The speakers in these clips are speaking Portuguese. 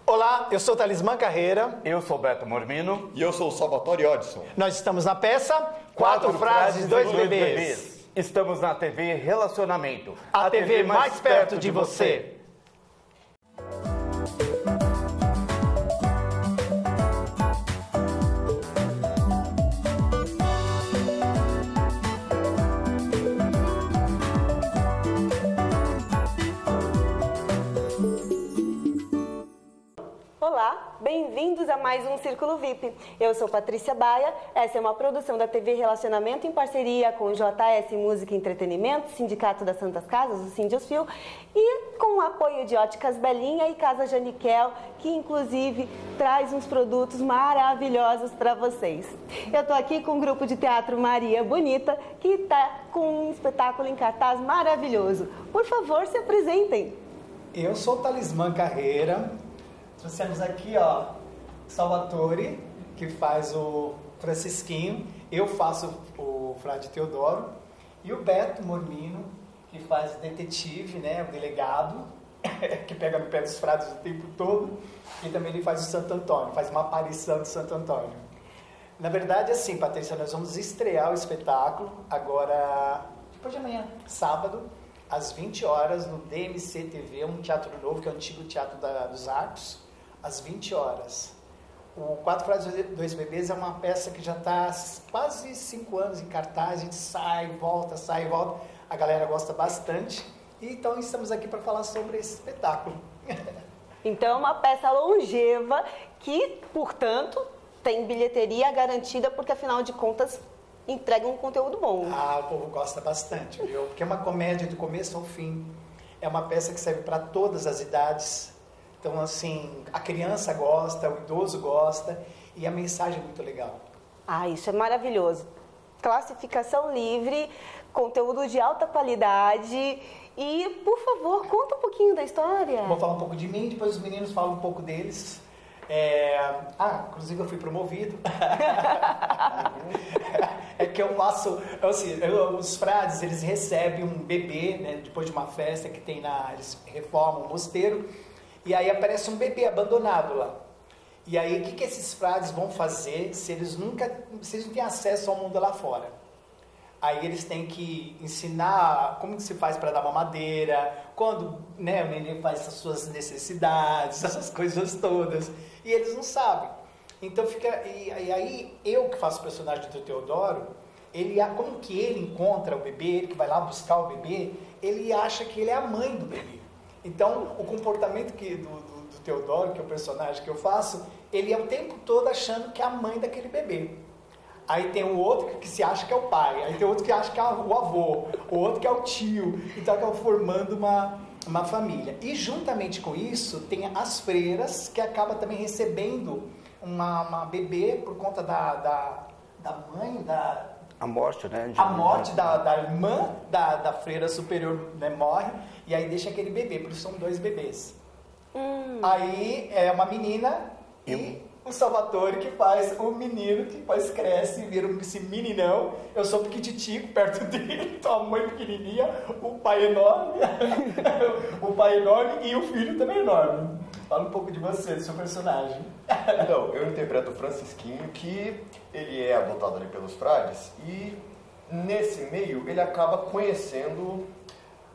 Olá, eu sou Talismã Carreira. Eu sou Beto Mormino. E eu sou o Salvatore Odson. Nós estamos na peça Quatro Frases, Dois Bebês. Estamos na TV Relacionamento. A TV mais perto de você. Olá, bem-vindos a mais um Círculo VIP. Eu sou Patrícia Baia, essa é uma produção da TV Relacionamento em parceria com o JS Música e Entretenimento, Sindicato das Santas Casas, o Sindiosfil, e com o apoio de Óticas Belinha e Casa Janiquel, que inclusive traz uns produtos maravilhosos para vocês. Eu estou aqui com o grupo de teatro Maria Bonita, que está com um espetáculo em cartaz maravilhoso. Por favor, se apresentem. Eu sou Talismã Carreira. Trouxemos aqui, ó, Salvatore, que faz o Francisquinho, eu faço o Frade Teodoro, e o Beto Mormino, que faz o detetive, né, o delegado, que pega no pé dos frades o tempo todo, e também ele faz o Santo Antônio, faz uma aparição de Santo Antônio. Na verdade, assim, Patrícia, nós vamos estrear o espetáculo agora, depois de amanhã, sábado, às 20 horas, no DMC TV, um teatro novo, que é o antigo Teatro dos Arcos, às 20 horas. O Quatro Frases, Dois Bebês é uma peça que já está quase 5 anos em cartaz, a gente sai, volta, a galera gosta bastante, e então estamos aqui para falar sobre esse espetáculo. Então é uma peça longeva que, portanto, tem bilheteria garantida, porque afinal de contas entrega um conteúdo bom. Ah, o povo gosta bastante, viu? Porque é uma comédia do começo ao fim, é uma peça que serve para todas as idades. Então, assim, a criança gosta, o idoso gosta, e a mensagem é muito legal. Ah, isso é maravilhoso. Classificação livre, conteúdo de alta qualidade. E, por favor, conta um pouquinho da história. Vou falar um pouco de mim, depois os meninos falam um pouco deles. Inclusive eu fui promovido. É que eu faço, assim, os frades, eles recebem um bebê, né, depois de uma festa que tem eles reformam o mosteiro. E aí aparece um bebê abandonado lá. E aí, o que esses frades vão fazer se eles não têm acesso ao mundo lá fora? Aí eles têm que ensinar como que se faz para dar mamadeira, quando, né, o neném faz as suas necessidades, essas coisas todas. E eles não sabem. Então e aí eu que faço o personagem do Teodoro, como que ele encontra o bebê, ele que vai lá buscar o bebê, ele acha que ele é a mãe do bebê. Então, o comportamento do Teodoro, que é o personagem que eu faço, ele é o tempo todo achando que é a mãe daquele bebê. Aí tem o outro que se acha que é o pai, aí tem outro que acha que é o avô, o outro que é o tio, então acaba formando uma família. E juntamente com isso, tem as freiras, que acabam também recebendo uma bebê por conta da mãe, a morte, né? A morte da irmã da freira superior, né, morre, e aí deixa aquele bebê, por isso são 2 bebês. Aí é uma menina e o Salvatore que faz o menino, que depois cresce e vira esse meninão. Eu sou pequititico perto dele, então a mãe pequenininha, o pai enorme, e o filho também enorme. Fala um pouco de você, do seu personagem. Então, eu interpreto o Francisquinho, que ele é adotado ali pelos frades, e nesse meio ele acaba conhecendo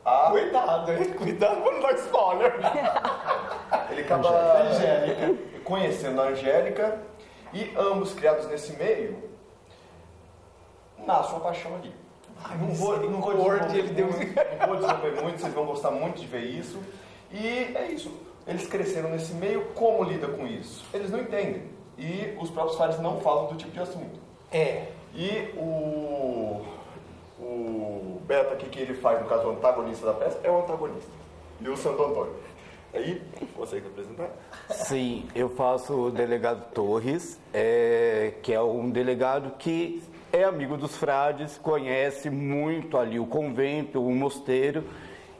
a... Cuidado pra não dar spoiler. Ele acaba conhecendo a Angélica, e ambos criados nesse meio, nasce uma paixão ali. Não vou desenvolver muito, vocês vão gostar muito de ver isso. E é isso. Eles cresceram nesse meio, como lida com isso? Eles não entendem. E os próprios frades não falam do tipo de assunto. E o Beto aqui, que ele faz, no caso, o antagonista da peça, é o antagonista. E o Santo Antônio. Aí, você quer apresentar? Sim, eu faço o delegado Torres, que é um delegado que é amigo dos frades, conhece muito ali o convento, o mosteiro,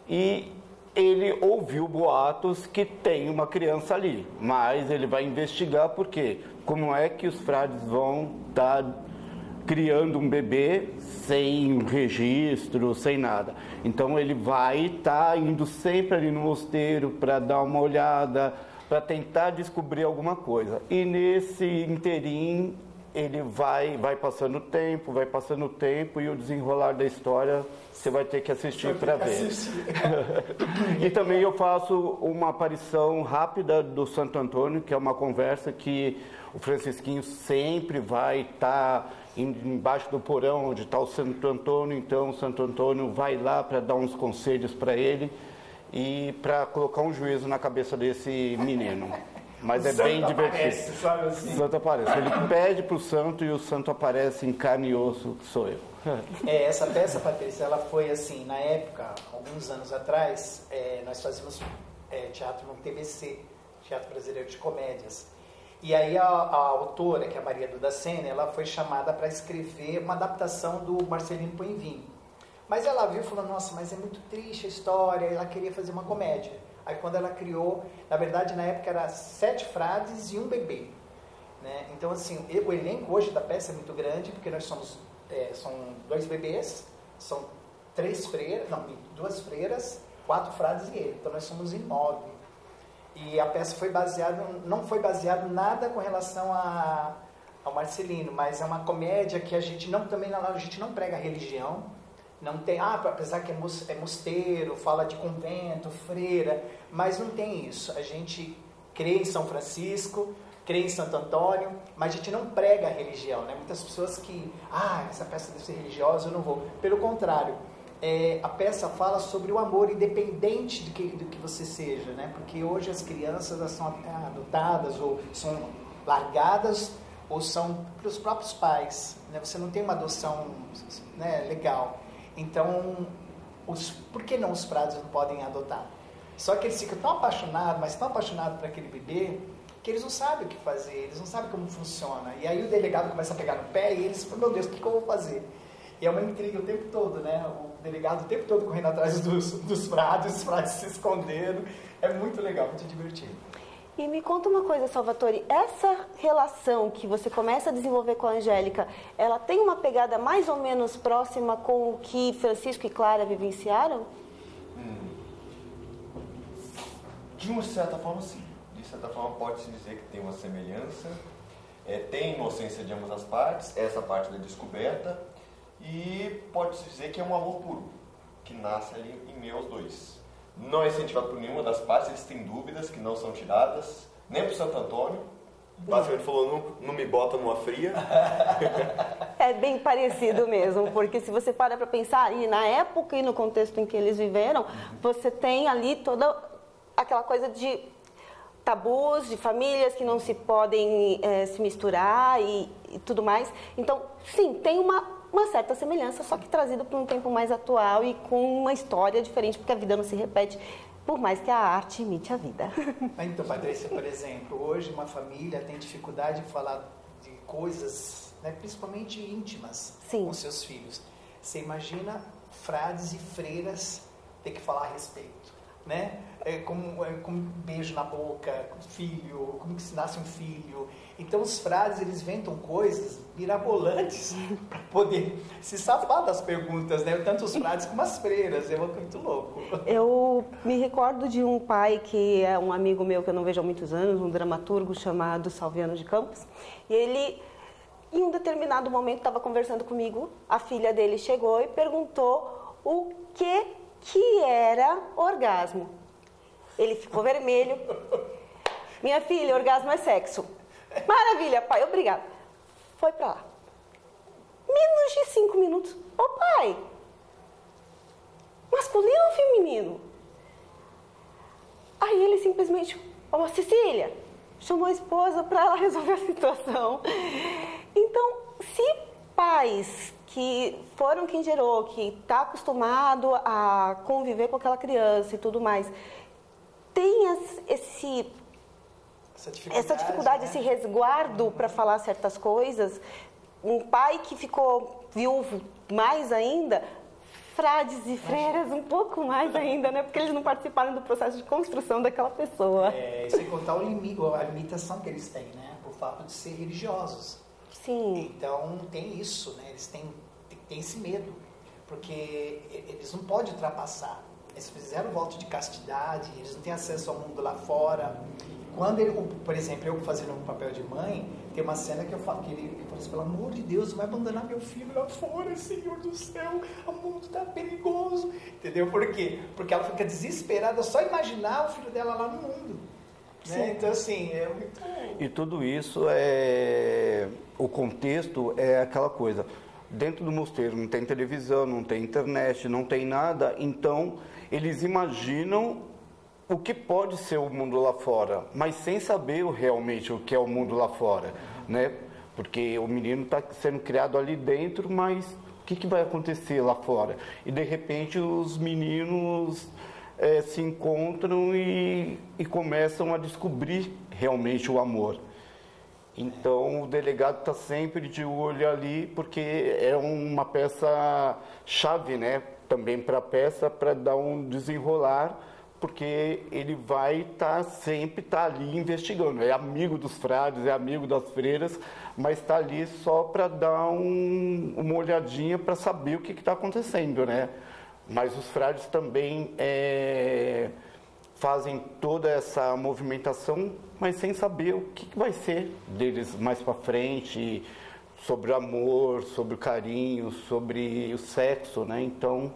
e ele ouviu boatos que tem uma criança ali, mas ele vai investigar porque como é que os frades vão estar criando um bebê sem registro, sem nada. Então ele vai estar indo sempre ali no mosteiro para dar uma olhada, para tentar descobrir alguma coisa. E nesse interim, ele vai passando o tempo, e o desenrolar da história você vai ter que assistir para ver. E também eu faço uma aparição rápida do Santo Antônio, que é uma conversa que o Francisquinho sempre vai estar embaixo do porão onde está o Santo Antônio. Então o Santo Antônio vai lá para dar uns conselhos para ele e para colocar um juízo na cabeça desse menino. Mas é bem divertido. Sabe assim? O santo aparece. Ele pede para o santo e o santo aparece em carne e osso, que sou eu. Essa peça, Patrícia, ela foi assim, na época, alguns anos atrás, nós fazíamos teatro no TBC, Teatro Brasileiro de Comédias. E aí a autora, que é a Maria Duda Senna, ela foi chamada para escrever uma adaptação do Marcelino Poenvin. Mas ela viu e falou, nossa, mas é muito triste a história, ela queria fazer uma comédia. Aí quando ela criou, na verdade na época era 7 frades e um bebê. Né? Então assim, o elenco hoje da peça é muito grande, porque nós são 2 bebês, são 2 freiras, 4 frades e ele. Então nós somos em 9. E a peça não foi baseada em nada com relação ao Marcelino, mas é uma comédia que a gente não prega religião. Não tem, apesar que é mosteiro, fala de convento, freira, mas não tem isso. A gente crê em São Francisco, crê em Santo Antônio, mas a gente não prega a religião, né? Muitas pessoas que, essa peça deve ser religiosa, eu não vou. Pelo contrário, a peça fala sobre o amor, independente do que você seja, né? Porque hoje as crianças elas são adotadas ou são largadas ou são pelos próprios pais, né? Você não tem uma adoção, né, legal. Então, por que não os frades não podem adotar? Só que eles ficam tão apaixonados, mas tão apaixonados por aquele bebê, que eles não sabem o que fazer, eles não sabem como funciona. E aí o delegado começa a pegar no pé e eles falam, meu Deus, o que eu vou fazer? E é uma intriga o tempo todo, né? O delegado o tempo todo correndo atrás dos frades, os frades se escondendo. É muito legal, muito divertido. E me conta uma coisa, Salvatore, essa relação que você começa a desenvolver com a Angélica, ela tem uma pegada mais ou menos próxima com o que Francisco e Clara vivenciaram? De uma certa forma, sim. De certa forma, pode-se dizer que tem uma semelhança. Tem inocência de ambas as partes, essa parte da descoberta, e pode-se dizer que é um amor puro, que nasce ali em meio aos dois. Não é incentivado por nenhuma das partes, eles têm dúvidas que não são tiradas, nem para o Santo Antônio. Basicamente falou, não me bota numa fria. É bem parecido mesmo, porque se você para pensar, e na época e no contexto em que eles viveram, você tem ali toda aquela coisa de tabus, de famílias que não se podem se misturar e tudo mais. Então, sim, tem uma certa semelhança, só que trazido para um tempo mais atual e com uma história diferente, porque a vida não se repete, por mais que a arte imite a vida. Então, Patrícia, por exemplo, hoje uma família tem dificuldade de falar de coisas, né, principalmente íntimas, Sim. com seus filhos. Você imagina frades e freiras ter que falar a respeito, né? Como um beijo na boca, filho, como que se nasce um filho. Então os frades, eles inventam coisas mirabolantes para poder se safar das perguntas, né? Tanto os frades como as freiras, é muito louco. Eu me recordo de um pai que é um amigo meu que eu não vejo há muitos anos, um dramaturgo chamado Salviano de Campos, e ele, em um determinado momento, estava conversando comigo, a filha dele chegou e perguntou o que era orgasmo. Ele ficou vermelho. Minha filha, orgasmo é sexo. Maravilha, pai, obrigado. Foi pra lá. Menos de 5 minutos. Ô pai, masculino ou feminino? Aí ele simplesmente, Cecília, chamou a esposa para ela resolver a situação. Então, se pais que foram quem gerou, que está acostumado a conviver com aquela criança e tudo mais, tem essa dificuldade, né? Esse resguardo para falar certas coisas. Um pai que ficou viúvo mais ainda, frades e freiras um pouco mais ainda, né? Porque eles não participaram do processo de construção daquela pessoa. Sem contar a limitação que eles têm, né? Por fato de ser religiosos. Sim. Então tem isso, né? Eles têm esse medo, porque eles não podem ultrapassar. Eles fizeram o voto de castidade, eles não têm acesso ao mundo lá fora. quando por exemplo, eu fazendo um papel de mãe, tem uma cena que eu falo, que ele fala assim, pelo amor de Deus, não vai abandonar meu filho lá fora, Senhor do céu, o mundo tá perigoso, entendeu? Por quê? Porque ela fica desesperada só imaginar o filho dela lá no mundo, né? Então assim, é muito... E tudo isso o contexto é aquela coisa, dentro do mosteiro não tem televisão, não tem internet, não tem nada, então eles imaginam o que pode ser o mundo lá fora, mas sem saber realmente o que é o mundo lá fora, né? Porque o menino está sendo criado ali dentro, mas o que vai acontecer lá fora? E de repente os meninos se encontram e começam a descobrir realmente o amor. Então o delegado está sempre de olho ali, porque é uma peça chave, né? Também para a peça, para dar um desenrolar, porque ele vai sempre estar ali investigando. É amigo dos frades, é amigo das freiras, mas está ali só para dar uma olhadinha para saber o que está acontecendo, né? Mas os frades também fazem toda essa movimentação, mas sem saber o que vai ser deles mais para frente, sobre o amor, sobre o carinho, sobre o sexo, né? Então,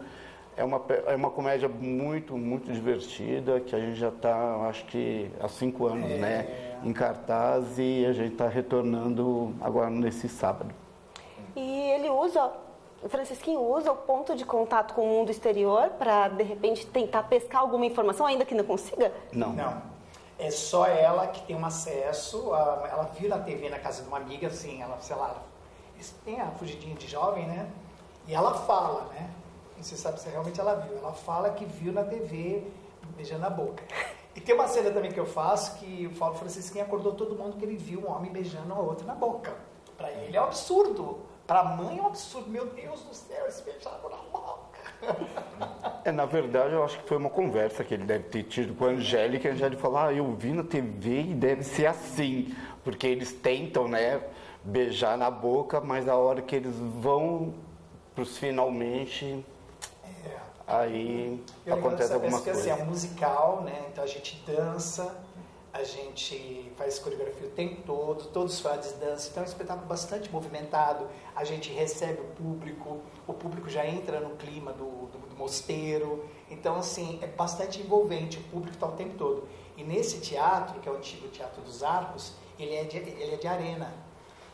é uma comédia muito, muito divertida, que a gente já está, acho que há 5 anos, né, em cartaz, e a gente está retornando agora nesse sábado. E ele o Francisquinho usa o ponto de contato com o mundo exterior para, de repente, tentar pescar alguma informação, ainda que não consiga? Não. É só ela que tem um acesso, ela viu na TV na casa de uma amiga, assim, ela, sei lá, tem a fugidinha de jovem, né, e ela fala, né, você sabe se realmente ela viu. Ela fala que viu na TV beijando a boca. E tem uma cena também que eu faço que o Paulo Francisquinho acordou todo mundo que ele viu um homem beijando a outra na boca. Para ele é um absurdo. Para a mãe é um absurdo. Meu Deus do céu, esse beijado na boca. Na verdade, eu acho que foi uma conversa que ele deve ter tido com a Angélica. A Angélica falou, eu vi na TV e deve ser assim. Porque eles tentam, né, beijar na boca, mas a hora que eles vão para os finalmente... Aí acontece algumas coisas. Assim, é um musical, né? Então a gente dança, a gente faz coreografia o tempo todo, todos os frades dançam, então é um espetáculo bastante movimentado, a gente recebe o público já entra no clima do mosteiro, então assim, é bastante envolvente, o público está o tempo todo. E nesse teatro, que é o antigo Teatro dos Arcos, ele é de arena,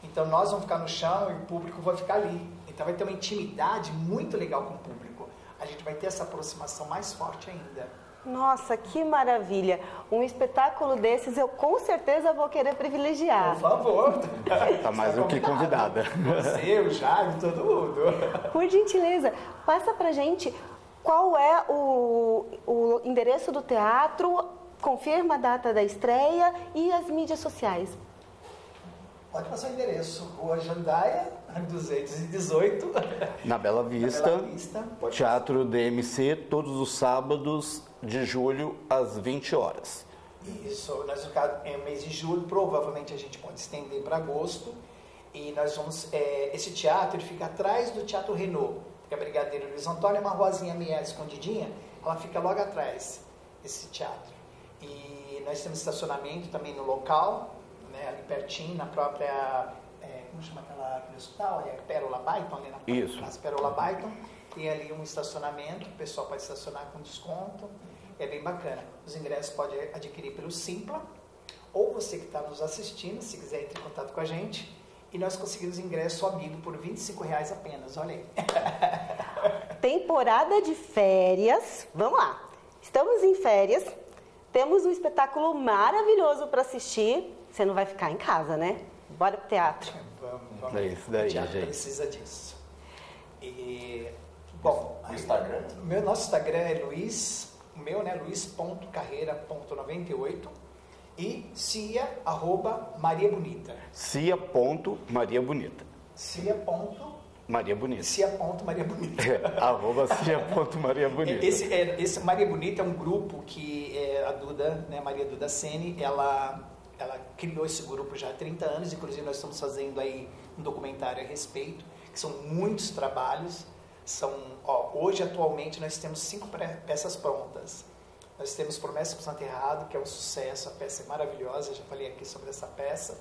então nós vamos ficar no chão e o público vai ficar ali, então vai ter uma intimidade muito legal com o público. A gente vai ter essa aproximação mais forte ainda. Nossa, que maravilha! Um espetáculo desses eu com certeza vou querer privilegiar. Por favor. Tá mais do que convidada. Você, o Jaime, todo mundo. Por gentileza, passa pra gente qual é o endereço do teatro, confirma a data da estreia e as mídias sociais. Pode passar o endereço. Rua Jandaia, 218. Na Bela Vista. Teatro DMC, todos os sábados de julho, às 20 horas. Isso. Nós, no mês de julho, provavelmente a gente pode estender para agosto. E nós vamos... esse teatro ele fica atrás do Teatro Renault. Fica Brigadeiro Luiz Antônio, é uma ruazinha meio escondidinha. Ela fica logo atrás, esse teatro. E nós temos estacionamento também no local, né, ali pertinho, na própria, como chama aquele hospital? Pérola Byton, ali na Praça Pérola Byton. Tem ali um estacionamento, o pessoal pode estacionar com desconto, é bem bacana. Os ingressos pode adquirir pelo Simpla, ou você que está nos assistindo, se quiser entrar em contato com a gente, e nós conseguimos ingresso amigo por R$25 apenas, olha aí. Temporada de férias, vamos lá, estamos em férias, temos um espetáculo maravilhoso para assistir. Você não vai ficar em casa, né? Bora pro teatro. Vamos. É isso daí, o teatro gente. Precisa disso. E, bom, o Instagram? Nosso Instagram é luiz.carreira.98 e cia@mariabonita. Cia.mariabonita. Maria Bonita. Arroba cia.mariabonita. Esse Maria Bonita é um grupo que a Duda, né, Maria Duda Sene, ela criou esse grupo já há 30 anos, inclusive nós estamos fazendo aí um documentário a respeito, que são muitos trabalhos. Hoje, atualmente, nós temos 5 peças prontas. Nós temos Promessa para o Santo Errado, que é um sucesso, a peça é maravilhosa, já falei aqui sobre essa peça.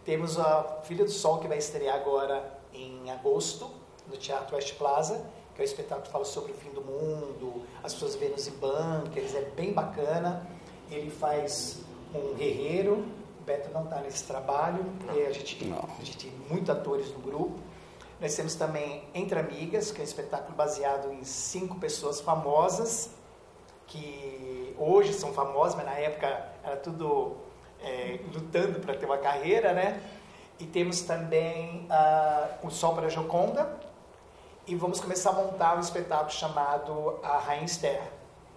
Temos a Filha do Sol, que vai estrear agora em agosto, no Teatro West Plaza, que é um espetáculo que fala sobre o fim do mundo, as pessoas Vênus em bunkers, é bem bacana. Ele faz um guerreiro, o Beto não está nesse trabalho, porque a gente tem muitos atores no grupo. Nós temos também Entre Amigas, que é um espetáculo baseado em 5 pessoas famosas, que hoje são famosas, mas na época era tudo lutando para ter uma carreira, né? E temos também O Sol para a Gioconda, e vamos começar a montar um espetáculo chamado A Rainha Esther,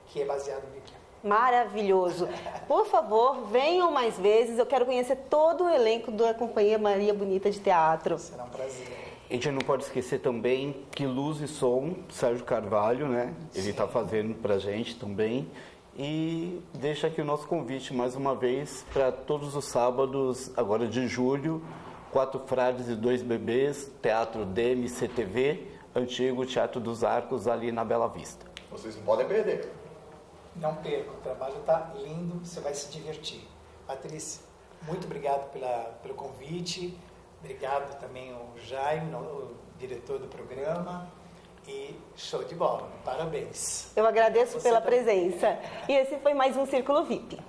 que é baseado em Bíblia. Maravilhoso. Por favor, venham mais vezes. Eu quero conhecer todo o elenco da Companhia Maria Bonita de Teatro. Será um prazer. A gente não pode esquecer também que Luz e Som, Sérgio Carvalho, né? Ele está fazendo pra gente também. E deixa aqui o nosso convite mais uma vez para todos os sábados, agora de julho, 4 Frades e 2 Bebês, Teatro DMCTV, antigo Teatro dos Arcos, ali na Bela Vista. Vocês não podem perder. Não perca, o trabalho está lindo, você vai se divertir. Patrícia, muito obrigado pelo convite, obrigado também ao Jaime, o diretor do programa, e show de bola, parabéns. Eu agradeço pela presença. E esse foi mais um Círculo VIP.